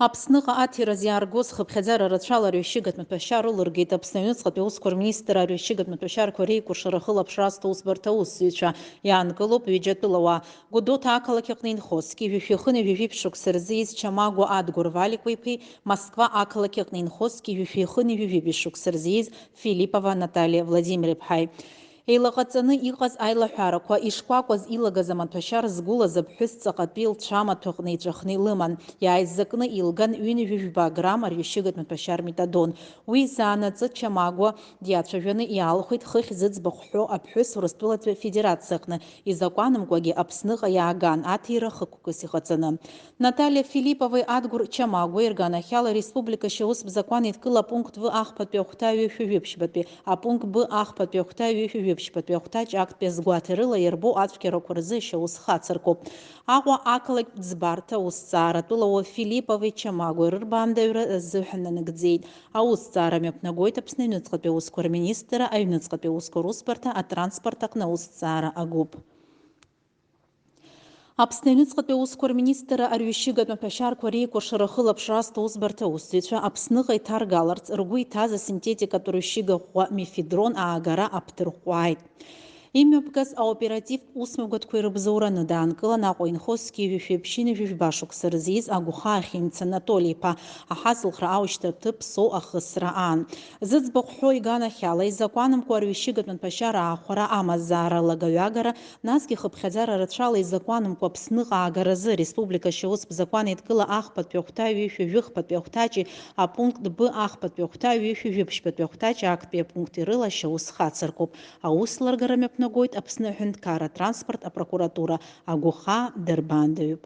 Аԥсныҟа аҭираз иааргоз хыԥхьаӡара рацәала арҩышьыгатә маҭәашьа рылыргеит Аԥсны Аҩныҵҟатәи Аусқәа Рминистр арҩышьыгатә маҭәашьарақәа реикәыршара хылаԥшра узбарҭа аусзуҩцәа иаанкылоуп ҩыџьатәыла уаа. Гәдоуҭа ақалақь аҟны инхозгьы ҩышәихыни-ҩажәи ԥшықәса рзы ииз Чамагәа Адгәыр Валикәа-иԥеи, Москва ақалақь аҟны инхозгьы ҩышәихыни-ҩажәи ԥшықәса рзы ииз Филиппова Наталиа Владимир-иԥҳаи. Еилаҟаҵаны иҟаз аилаҳәарақәа ишкәакәаз илагаз амаҭәашьа рзгәылаз аԥҳәыс ҵаҟатәи лцәамаҭәаҟны иҵәахны илыман. Иааизакны илган ҩынҩажәижәба грамм арҩышьыгатә маҭәашьа рметадон. Уи заанаҵы Чамагәа диацәажәаны иаалхәеит хыхь зыӡбахә ҳәо аԥҳәыс Урыстәылатәи Афедерациаҟны. Изакәанымкәагьы Аԥсныҟа иааган аҭира хықәкыс иҟаҵаны. Наталиа Филипповеи Адгәыр Чамагәа ирганахьала Республикашьа ус бзакәан еидкыла апункт В ахԥатәи ахәҭа ҩышәижәыԥшьбатәи, апункт Б ахԥатәи ахәҭа ҩышәижәыԥшьбатәи ахәҭа ҷактәи азгәаҭа рыла иарбоу ацәгьарақәа рзы шьаус хацыркуп. Аҟәа ақалақь ӡбарҭа аусҭҵааратәыла Филиппови Чамагәеи рырбаандаҩра азыҳәан нагӡеит. Аусҭҵаара мҩаԥнагоит Аԥсны Аҩныҵҟатәи Аусқәа Рминистр Аҩныҵҟатәи Аусқәа Русбарҭа атранспорт аҟны аусҭҵаара агәыԥ. Аԥсны Аҩныҵҟатәи Аусқәа Рминистр арҩышьыгатә маҭәашьарақәа реикәыршара хылаԥшра аусбарҭа аусзуҩцәа Аԥсныҟа иҭаргаларц ргәы иҭаз асинтетикатә рҩышьыга ӷәӷәа мефедрон аагара аԥҭырҟәҟәааит. Имҩаԥгаз аоперативтә усмҩаԥгатәқәа ирыбзоураны даанкылан Аҟәа инхозгьы ҩышәи-ԥшьыни-ҩажәба шықәса рзы ииз Агәхаа Ахьымца Анатоли-иԥа аҳаҵлхра аушьҭарҭа ԥсоу ахысра аан. Зыӡбахә ҳәо иганахьала изакәанымкәа арҩышьыгатә маҭәашьара аахәара амазаара лагаҩагара, насгьы хыԥхьаӡара рацәала изакәанымкәа Аԥсныҟа аагаразы Республикашьа ус бзакәан еидкыла ахԥатәи ахәҭа ҩышәижәыхԥатәи ахәҭаҷи апункт Б ахԥатәи ахәҭа ҩышәижәыԥшьбатәи ахәҭаҷи актәи апункти рыла шьаус хацыркуп. Аусларгара мҩаԥнагоит Аԥсны Аҳәынҭқарра Транспорт апрокуратура. Агәхаа дырбаандаҩуп.